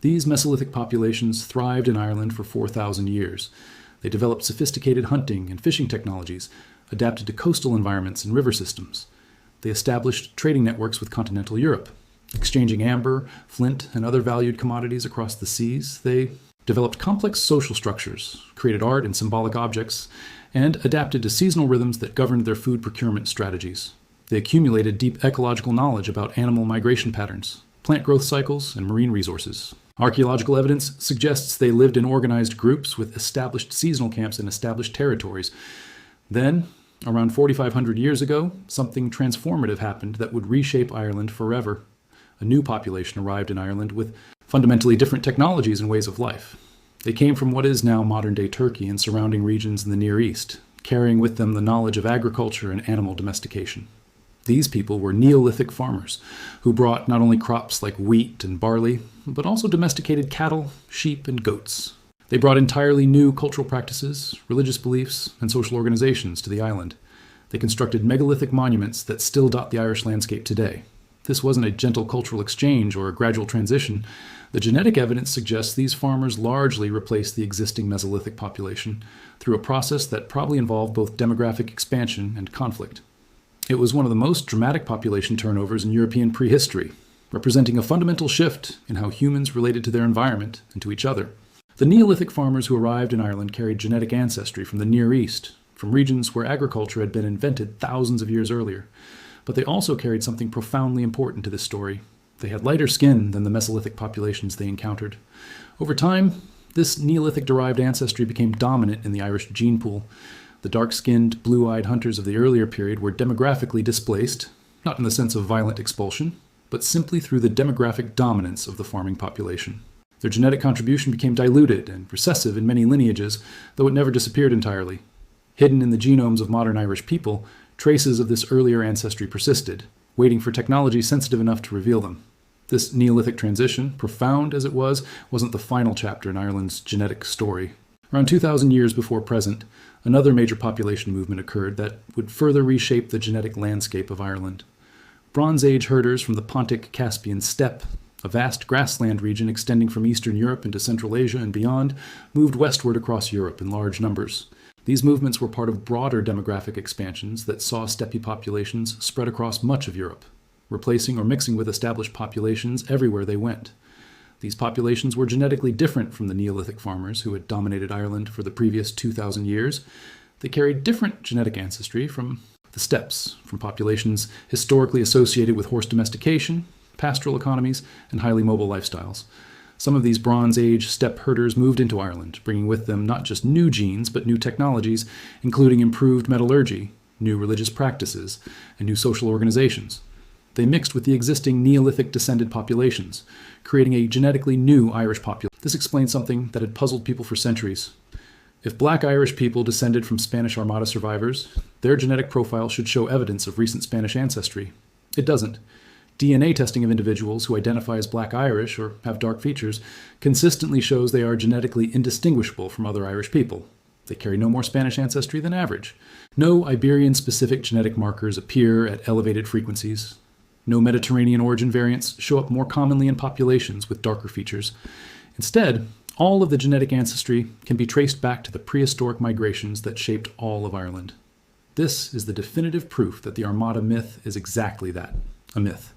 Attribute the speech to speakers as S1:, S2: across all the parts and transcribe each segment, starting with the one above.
S1: These Mesolithic populations thrived in Ireland for 4,000 years. They developed sophisticated hunting and fishing technologies, adapted to coastal environments and river systems. They established trading networks with continental Europe, exchanging amber, flint, and other valued commodities across the seas. They developed complex social structures, created art and symbolic objects, and adapted to seasonal rhythms that governed their food procurement strategies. They accumulated deep ecological knowledge about animal migration patterns, plant growth cycles, and marine resources. Archaeological evidence suggests they lived in organized groups with established seasonal camps in established territories. Then, around 4,500 years ago, something transformative happened that would reshape Ireland forever. A new population arrived in Ireland with fundamentally different technologies and ways of life. They came from what is now modern-day Turkey and surrounding regions in the Near East, carrying with them the knowledge of agriculture and animal domestication. These people were Neolithic farmers who brought not only crops like wheat and barley, but also domesticated cattle, sheep, and goats. They brought entirely new cultural practices, religious beliefs, and social organizations to the island. They constructed megalithic monuments that still dot the Irish landscape today. This wasn't a gentle cultural exchange or a gradual transition. The genetic evidence suggests these farmers largely replaced the existing Mesolithic population through a process that probably involved both demographic expansion and conflict. It was one of the most dramatic population turnovers in European prehistory, representing a fundamental shift in how humans related to their environment and to each other. The Neolithic farmers who arrived in Ireland carried genetic ancestry from the Near East, from regions where agriculture had been invented thousands of years earlier. But they also carried something profoundly important to this story. They had lighter skin than the Mesolithic populations they encountered. Over time, this Neolithic-derived ancestry became dominant in the Irish gene pool. The dark-skinned, blue-eyed hunters of the earlier period were demographically displaced, not in the sense of violent expulsion, but simply through the demographic dominance of the farming population. Their genetic contribution became diluted and recessive in many lineages, though it never disappeared entirely. Hidden in the genomes of modern Irish people, traces of this earlier ancestry persisted, waiting for technology sensitive enough to reveal them. This Neolithic transition, profound as it was, wasn't the final chapter in Ireland's genetic story. Around 2,000 years before present, another major population movement occurred that would further reshape the genetic landscape of Ireland. Bronze Age herders from the Pontic-Caspian steppe, a vast grassland region extending from Eastern Europe into Central Asia and beyond, moved westward across Europe in large numbers. These movements were part of broader demographic expansions that saw steppe populations spread across much of Europe, replacing or mixing with established populations everywhere they went. These populations were genetically different from the Neolithic farmers who had dominated Ireland for the previous 2,000 years. They carried different genetic ancestry from the steppes, from populations historically associated with horse domestication, pastoral economies, and highly mobile lifestyles. Some of these Bronze Age steppe herders moved into Ireland, bringing with them not just new genes, but new technologies, including improved metallurgy, new religious practices, and new social organizations. They mixed with the existing Neolithic-descended populations, creating a genetically new Irish population. This explains something that had puzzled people for centuries. If Black Irish people descended from Spanish Armada survivors, their genetic profile should show evidence of recent Spanish ancestry. It doesn't. DNA testing of individuals who identify as Black Irish or have dark features consistently shows they are genetically indistinguishable from other Irish people. They carry no more Spanish ancestry than average. No Iberian-specific genetic markers appear at elevated frequencies. No Mediterranean origin variants show up more commonly in populations with darker features. Instead, all of the genetic ancestry can be traced back to the prehistoric migrations that shaped all of Ireland. This is the definitive proof that the Armada myth is exactly that, a myth.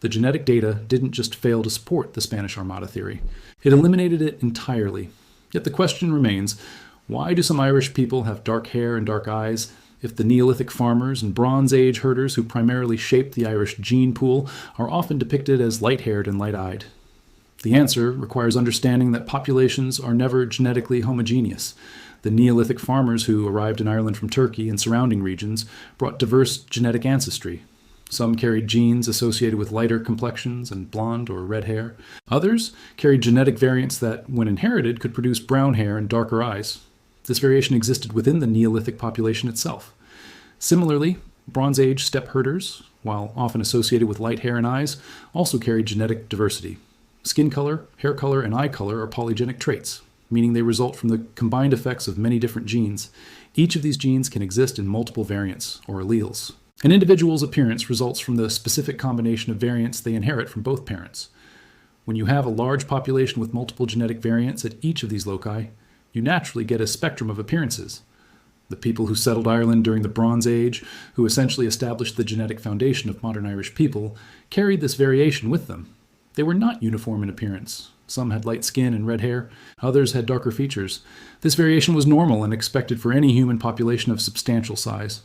S1: The genetic data didn't just fail to support the Spanish Armada theory. It eliminated it entirely. Yet the question remains, why do some Irish people have dark hair and dark eyes if the Neolithic farmers and Bronze Age herders who primarily shaped the Irish gene pool are often depicted as light-haired and light-eyed? The answer requires understanding that populations are never genetically homogeneous. The Neolithic farmers who arrived in Ireland from Turkey and surrounding regions brought diverse genetic ancestry. Some carried genes associated with lighter complexions and blonde or red hair. Others carried genetic variants that, when inherited, could produce brown hair and darker eyes. This variation existed within the Neolithic population itself. Similarly, Bronze Age steppe herders, while often associated with light hair and eyes, also carried genetic diversity. Skin color, hair color, and eye color are polygenic traits, meaning they result from the combined effects of many different genes. Each of these genes can exist in multiple variants, or alleles. An individual's appearance results from the specific combination of variants they inherit from both parents. When you have a large population with multiple genetic variants at each of these loci, you naturally get a spectrum of appearances. The people who settled Ireland during the Bronze Age, who essentially established the genetic foundation of modern Irish people, carried this variation with them. They were not uniform in appearance. Some had light skin and red hair, others had darker features. This variation was normal and expected for any human population of substantial size.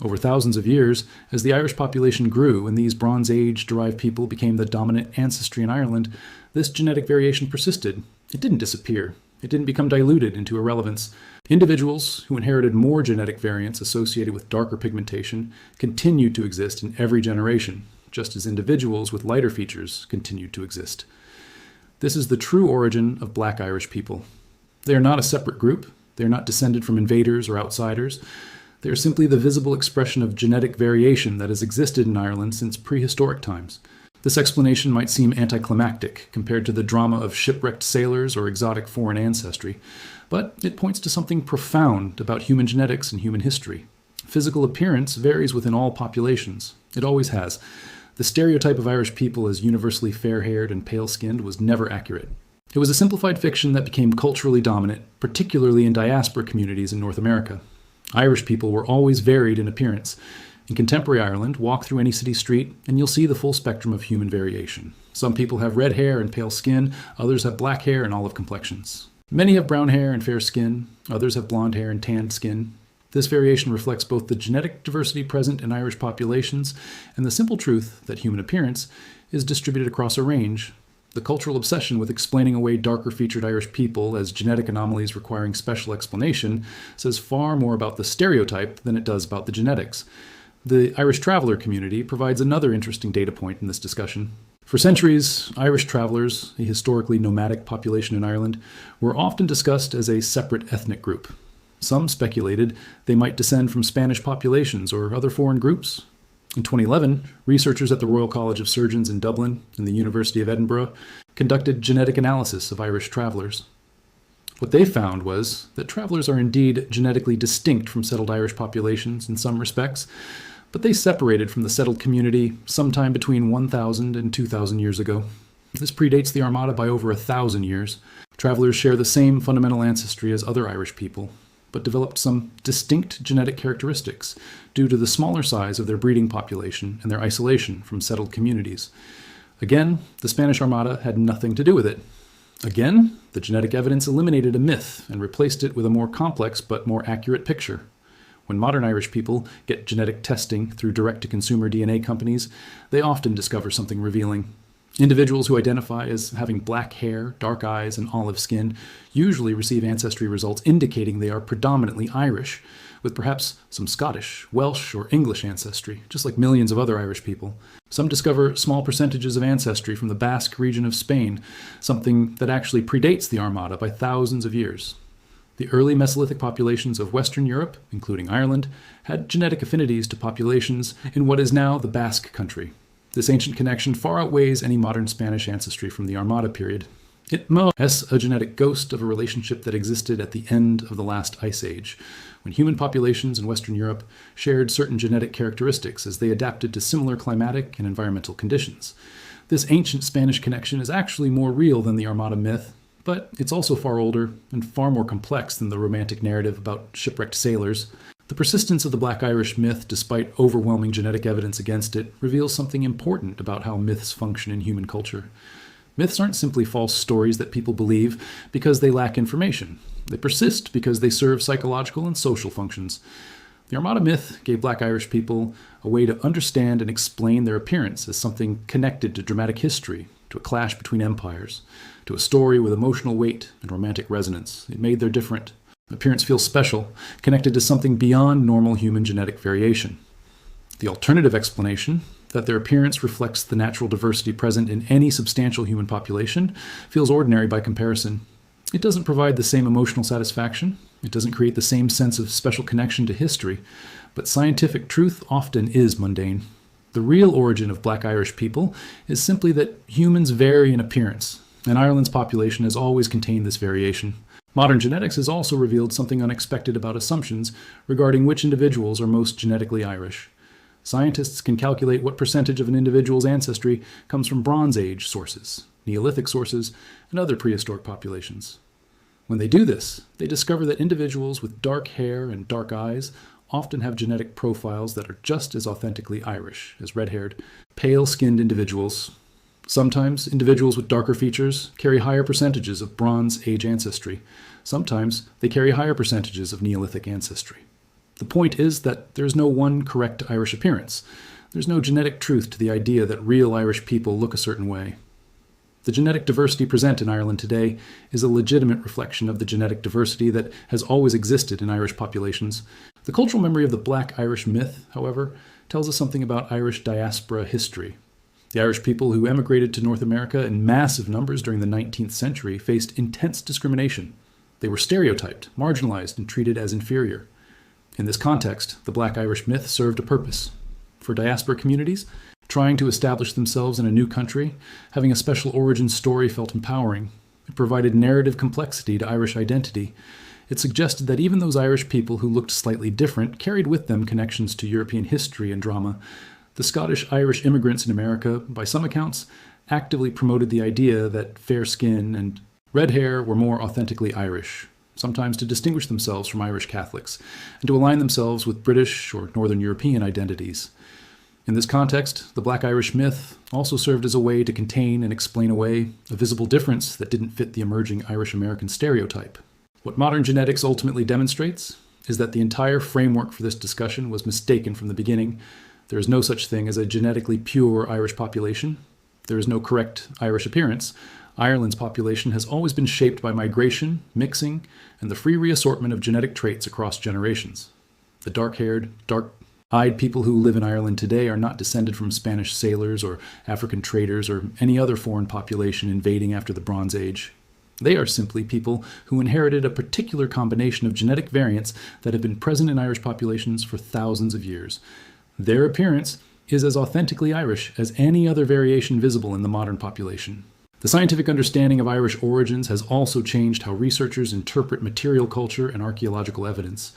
S1: Over thousands of years, as the Irish population grew and these Bronze Age-derived people became the dominant ancestry in Ireland, this genetic variation persisted. It didn't disappear. It didn't become diluted into irrelevance. Individuals who inherited more genetic variants associated with darker pigmentation continued to exist in every generation, just as individuals with lighter features continued to exist. This is the true origin of Black Irish people. They are not a separate group. They are not descended from invaders or outsiders. They are simply the visible expression of genetic variation that has existed in Ireland since prehistoric times. This explanation might seem anticlimactic compared to the drama of shipwrecked sailors or exotic foreign ancestry, but it points to something profound about human genetics and human history. Physical appearance varies within all populations. It always has. The stereotype of Irish people as universally fair-haired and pale-skinned was never accurate. It was a simplified fiction that became culturally dominant, particularly in diaspora communities in North America. Irish people were always varied in appearance. In contemporary Ireland, walk through any city street and you'll see the full spectrum of human variation. Some people have red hair and pale skin, others have black hair and olive complexions. Many have brown hair and fair skin, others have blonde hair and tanned skin. This variation reflects both the genetic diversity present in Irish populations and the simple truth that human appearance is distributed across a range. The cultural obsession with explaining away darker-featured Irish people as genetic anomalies requiring special explanation says far more about the stereotype than it does about the genetics. The Irish traveler community provides another interesting data point in this discussion. For centuries, Irish travelers, a historically nomadic population in Ireland, were often discussed as a separate ethnic group. Some speculated they might descend from Spanish populations or other foreign groups. In 2011, researchers at the Royal College of Surgeons in Dublin and the University of Edinburgh conducted genetic analysis of Irish travelers. What they found was that travelers are indeed genetically distinct from settled Irish populations in some respects, but they separated from the settled community sometime between 1,000 and 2,000 years ago. This predates the Armada by over 1,000 years. Travelers share the same fundamental ancestry as other Irish people, but developed some distinct genetic characteristics due to the smaller size of their breeding population and their isolation from settled communities. Again, the Spanish Armada had nothing to do with it. Again, the genetic evidence eliminated a myth and replaced it with a more complex but more accurate picture. When modern Irish people get genetic testing through direct-to-consumer DNA companies, they often discover something revealing. Individuals who identify as having black hair, dark eyes, and olive skin usually receive ancestry results indicating they are predominantly Irish, with perhaps some Scottish, Welsh, or English ancestry, just like millions of other Irish people. Some discover small percentages of ancestry from the Basque region of Spain, something that actually predates the Armada by thousands of years. The early Mesolithic populations of Western Europe, including Ireland, had genetic affinities to populations in what is now the Basque country. This ancient connection far outweighs any modern Spanish ancestry from the Armada period. It is a genetic ghost of a relationship that existed at the end of the last ice age, when human populations in Western Europe shared certain genetic characteristics as they adapted to similar climatic and environmental conditions. This ancient Spanish connection is actually more real than the Armada myth, but it's also far older and far more complex than the romantic narrative about shipwrecked sailors. The persistence of the Black Irish myth, despite overwhelming genetic evidence against it, reveals something important about how myths function in human culture. Myths aren't simply false stories that people believe because they lack information. They persist because they serve psychological and social functions. The Armada myth gave Black Irish people a way to understand and explain their appearance as something connected to dramatic history, to a clash between empires, to a story with emotional weight and romantic resonance. It made their different appearance feel special, connected to something beyond normal human genetic variation. The alternative explanation, that their appearance reflects the natural diversity present in any substantial human population, feels ordinary by comparison. It doesn't provide the same emotional satisfaction, it doesn't create the same sense of special connection to history, but scientific truth often is mundane. The real origin of Black Irish people is simply that humans vary in appearance, and Ireland's population has always contained this variation. Modern genetics has also revealed something unexpected about assumptions regarding which individuals are most genetically Irish. Scientists can calculate what percentage of an individual's ancestry comes from Bronze Age sources, Neolithic sources, and other prehistoric populations. When they do this, they discover that individuals with dark hair and dark eyes often have genetic profiles that are just as authentically Irish as red-haired, pale-skinned individuals. Sometimes individuals with darker features carry higher percentages of Bronze Age ancestry. Sometimes they carry higher percentages of Neolithic ancestry. The point is that there's no one correct Irish appearance. There's no genetic truth to the idea that real Irish people look a certain way. The genetic diversity present in Ireland today is a legitimate reflection of the genetic diversity that has always existed in Irish populations. The cultural memory of the Black Irish myth, however, tells us something about Irish diaspora history. The Irish people who emigrated to North America in massive numbers during the 19th century faced intense discrimination. They were stereotyped, marginalized, and treated as inferior. In this context, the Black Irish myth served a purpose. For diaspora communities, trying to establish themselves in a new country, having a special origin story felt empowering. It provided narrative complexity to Irish identity. It suggested that even those Irish people who looked slightly different carried with them connections to European history and drama. The Scottish-Irish immigrants in America, by some accounts, actively promoted the idea that fair skin and red hair were more authentically Irish, sometimes to distinguish themselves from Irish Catholics, and to align themselves with British or Northern European identities. In this context, the Black Irish myth also served as a way to contain and explain away a visible difference that didn't fit the emerging Irish-American stereotype. What modern genetics ultimately demonstrates is that the entire framework for this discussion was mistaken from the beginning. There is no such thing as a genetically pure Irish population. There is no correct Irish appearance. Ireland's population has always been shaped by migration, mixing, and the free reassortment of genetic traits across generations. The dark-haired, dark-eyed people who live in Ireland today are not descended from Spanish sailors or African traders or any other foreign population invading after the Bronze Age. They are simply people who inherited a particular combination of genetic variants that have been present in Irish populations for thousands of years. Their appearance is as authentically Irish as any other variation visible in the modern population. The scientific understanding of Irish origins has also changed how researchers interpret material culture and archaeological evidence.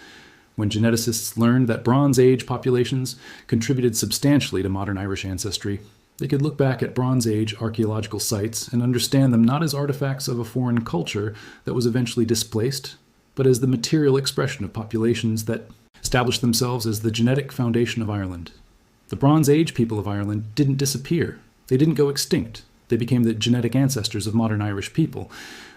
S1: When geneticists learned that Bronze Age populations contributed substantially to modern Irish ancestry, they could look back at Bronze Age archaeological sites and understand them not as artifacts of a foreign culture that was eventually displaced, but as the material expression of populations that established themselves as the genetic foundation of Ireland. The Bronze Age people of Ireland didn't disappear. They didn't go extinct. They became the genetic ancestors of modern Irish people.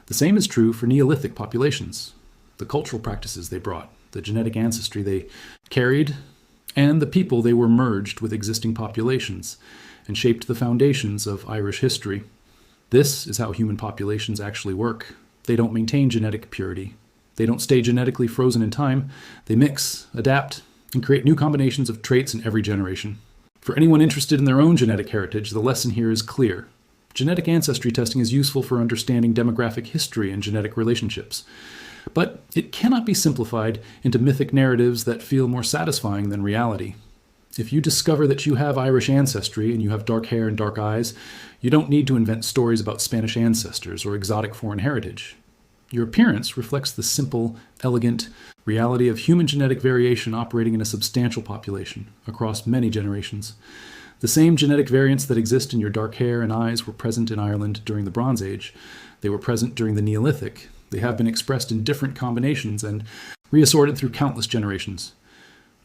S1: The same is true for Neolithic populations. The cultural practices they brought, the genetic ancestry they carried, and the people they were merged with existing populations and shaped the foundations of Irish history. This is how human populations actually work. They don't maintain genetic purity. They don't stay genetically frozen in time. They mix, adapt, and create new combinations of traits in every generation. For anyone interested in their own genetic heritage, the lesson here is clear. Genetic ancestry testing is useful for understanding demographic history and genetic relationships. But it cannot be simplified into mythic narratives that feel more satisfying than reality. If you discover that you have Irish ancestry and you have dark hair and dark eyes, you don't need to invent stories about Spanish ancestors or exotic foreign heritage. Your appearance reflects the simple, elegant reality of human genetic variation operating in a substantial population across many generations. The same genetic variants that exist in your dark hair and eyes were present in Ireland during the Bronze Age. They were present during the Neolithic. They have been expressed in different combinations and reassorted through countless generations.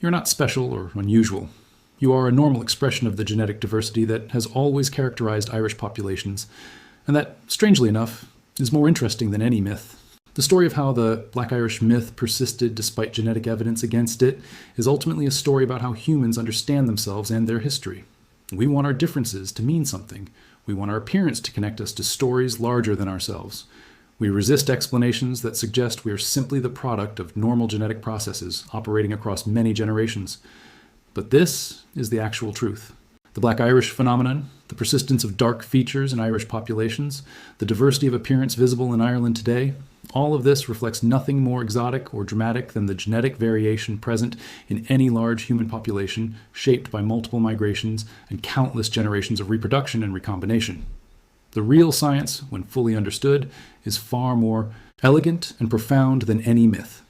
S1: You're not special or unusual. You are a normal expression of the genetic diversity that has always characterized Irish populations, and that, strangely enough, is more interesting than any myth. The story of how the Black Irish myth persisted despite genetic evidence against it is ultimately a story about how humans understand themselves and their history. We want our differences to mean something. We want our appearance to connect us to stories larger than ourselves. We resist explanations that suggest we are simply the product of normal genetic processes operating across many generations. But this is the actual truth. The Black Irish phenomenon, the persistence of dark features in Irish populations, the diversity of appearance visible in Ireland today, all of this reflects nothing more exotic or dramatic than the genetic variation present in any large human population, shaped by multiple migrations and countless generations of reproduction and recombination. The real science, when fully understood, is far more elegant and profound than any myth.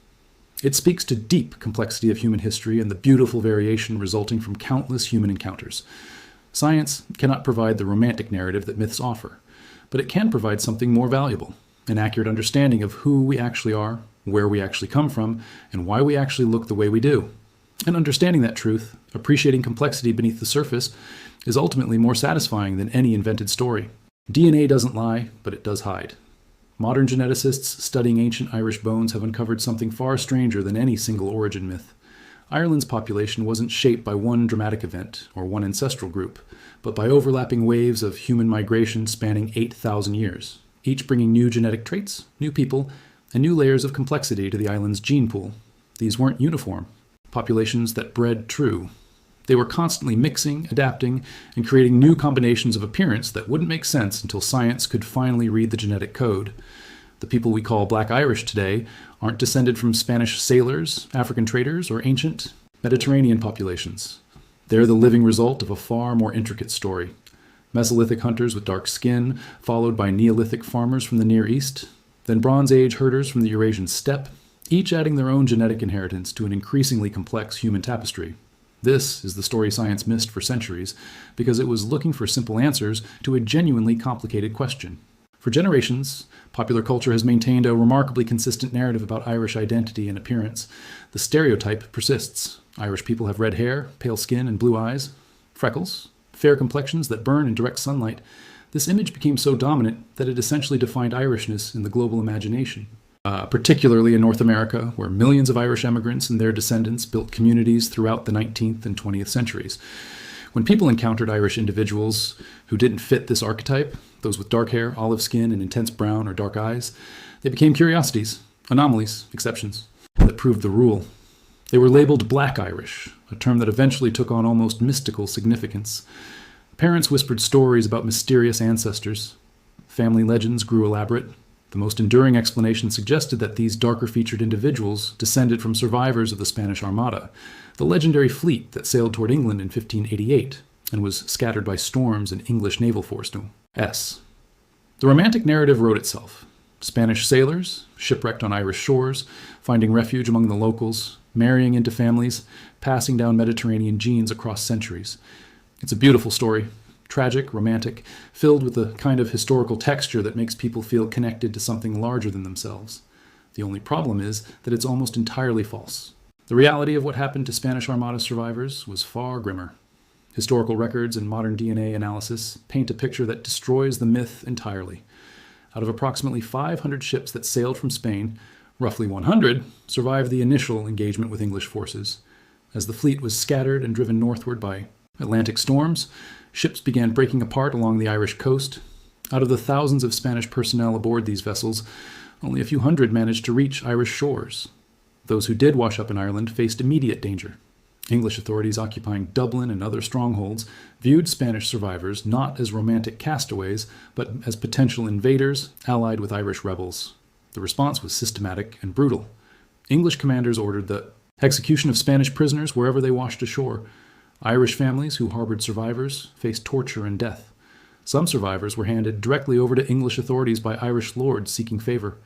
S1: It speaks to deep complexity of human history and the beautiful variation resulting from countless human encounters. Science cannot provide the romantic narrative that myths offer, but it can provide something more valuable, an accurate understanding of who we actually are, where we actually come from, and why we actually look the way we do. And understanding that truth, appreciating complexity beneath the surface, is ultimately more satisfying than any invented story. DNA doesn't lie, but it does hide. Modern geneticists studying ancient Irish bones have uncovered something far stranger than any single origin myth. Ireland's population wasn't shaped by one dramatic event or one ancestral group, but by overlapping waves of human migration spanning 8,000 years, each bringing new genetic traits, new people, and new layers of complexity to the island's gene pool. These weren't uniform populations that bred true. They were constantly mixing, adapting, and creating new combinations of appearance that wouldn't make sense until science could finally read the genetic code. The people we call Black Irish today aren't descended from Spanish sailors, African traders, or ancient Mediterranean populations. They're the living result of a far more intricate story. Mesolithic hunters with dark skin, followed by Neolithic farmers from the Near East, then Bronze Age herders from the Eurasian steppe, each adding their own genetic inheritance to an increasingly complex human tapestry. This is the story science missed for centuries because it was looking for simple answers to a genuinely complicated question. For generations, popular culture has maintained a remarkably consistent narrative about Irish identity and appearance. The stereotype persists. Irish people have red hair, pale skin, and blue eyes, freckles, fair complexions that burn in direct sunlight. This image became so dominant that it essentially defined Irishness in the global imagination. Particularly in North America, where millions of Irish immigrants and their descendants built communities throughout the 19th and 20th centuries. When people encountered Irish individuals who didn't fit this archetype, those with dark hair, olive skin, and intense brown or dark eyes, they became curiosities, anomalies, exceptions, that proved the rule. They were labeled Black Irish, a term that eventually took on almost mystical significance. Parents whispered stories about mysterious ancestors. Family legends grew elaborate. The most enduring explanation suggested that these darker-featured individuals descended from survivors of the Spanish Armada, the legendary fleet that sailed toward England in 1588 and was scattered by storms and English naval force. The Romantic narrative wrote itself. Spanish sailors, shipwrecked on Irish shores, finding refuge among the locals, marrying into families, passing down Mediterranean genes across centuries. It's a beautiful story. Tragic, romantic, filled with the kind of historical texture that makes people feel connected to something larger than themselves. The only problem is that it's almost entirely false. The reality of what happened to Spanish Armada survivors was far grimmer. Historical records and modern DNA analysis paint a picture that destroys the myth entirely. Out of approximately 500 ships that sailed from Spain, roughly 100 survived the initial engagement with English forces. As the fleet was scattered and driven northward by Atlantic storms, ships began breaking apart along the Irish coast. Out of the thousands of Spanish personnel aboard these vessels, only a few hundred managed to reach Irish shores. Those who did wash up in Ireland faced immediate danger. English authorities occupying Dublin and other strongholds viewed Spanish survivors not as romantic castaways, but as potential invaders allied with Irish rebels. The response was systematic and brutal. English commanders ordered the execution of Spanish prisoners wherever they washed ashore. Irish families who harbored survivors faced torture and death. Some survivors were handed directly over to English authorities by Irish lords seeking favor.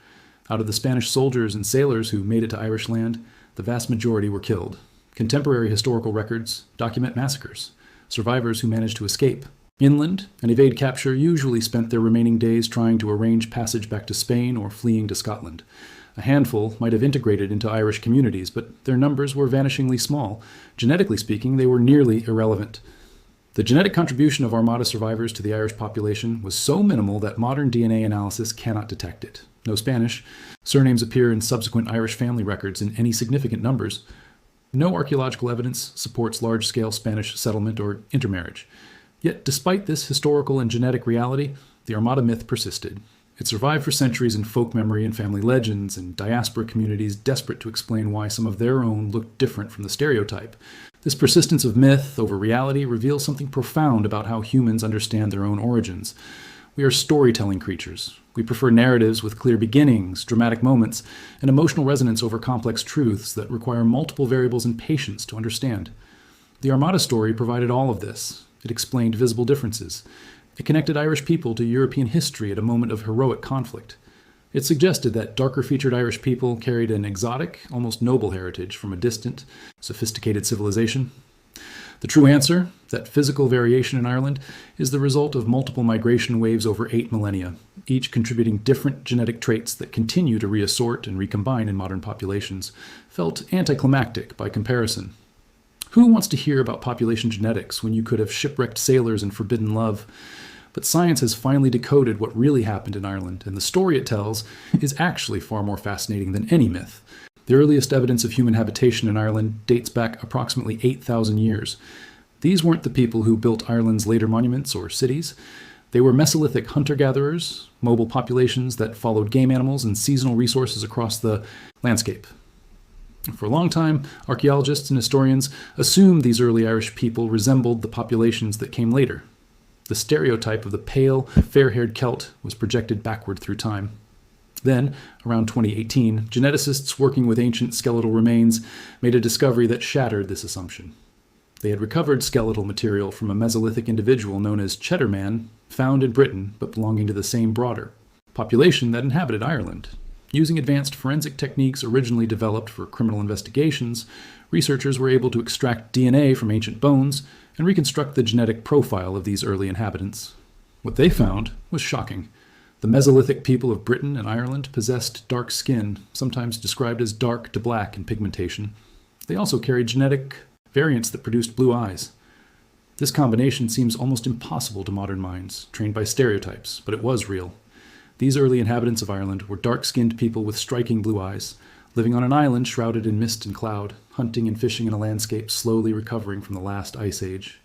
S1: Out of the Spanish soldiers and sailors who made it to Irish land, the vast majority were killed. Contemporary historical records document massacres, survivors who managed to escape. Inland and evade capture usually spent their remaining days trying to arrange passage back to Spain or fleeing to Scotland. A handful might have integrated into Irish communities, but their numbers were vanishingly small. Genetically speaking, they were nearly irrelevant. The genetic contribution of Armada survivors to the Irish population was so minimal that modern DNA analysis cannot detect it. No Spanish. Surnames appear in subsequent Irish family records in any significant numbers. No archaeological evidence supports large-scale Spanish settlement or intermarriage. Yet, despite this historical and genetic reality, the Armada myth persisted. It survived for centuries in folk memory and family legends and diaspora communities desperate to explain why some of their own looked different from the stereotype. This persistence of myth over reality reveals something profound about how humans understand their own origins. We are storytelling creatures. We prefer narratives with clear beginnings, dramatic moments, and emotional resonance over complex truths that require multiple variables and patience to understand. The Armada story provided all of this. It explained visible differences. It connected Irish people to European history at a moment of heroic conflict. It suggested that darker-featured Irish people carried an exotic, almost noble heritage from a distant, sophisticated civilization. The true answer, that physical variation in Ireland, is the result of multiple migration waves over 8 millennia, each contributing different genetic traits that continue to reassort and recombine in modern populations, felt anticlimactic by comparison. Who wants to hear about population genetics when you could have shipwrecked sailors and forbidden love? But science has finally decoded what really happened in Ireland, and the story it tells is actually far more fascinating than any myth. The earliest evidence of human habitation in Ireland dates back approximately 8,000 years. These weren't the people who built Ireland's later monuments or cities. They were Mesolithic hunter-gatherers, mobile populations that followed game animals and seasonal resources across the landscape. For a long time, archaeologists and historians assumed these early Irish people resembled the populations that came later. The stereotype of the pale, fair-haired Celt was projected backward through time. Then, around 2018, geneticists working with ancient skeletal remains made a discovery that shattered this assumption. They had recovered skeletal material from a Mesolithic individual known as Cheddar Man, found in Britain but belonging to the same broader population that inhabited Ireland. Using advanced forensic techniques originally developed for criminal investigations, researchers were able to extract DNA from ancient bones and reconstruct the genetic profile of these early inhabitants. What they found was shocking. The Mesolithic people of Britain and Ireland possessed dark skin, sometimes described as dark to black in pigmentation. They also carried genetic variants that produced blue eyes. This combination seems almost impossible to modern minds, trained by stereotypes, but it was real. These early inhabitants of Ireland were dark-skinned people with striking blue eyes, living on an island shrouded in mist and cloud, hunting and fishing in a landscape slowly recovering from the last ice age.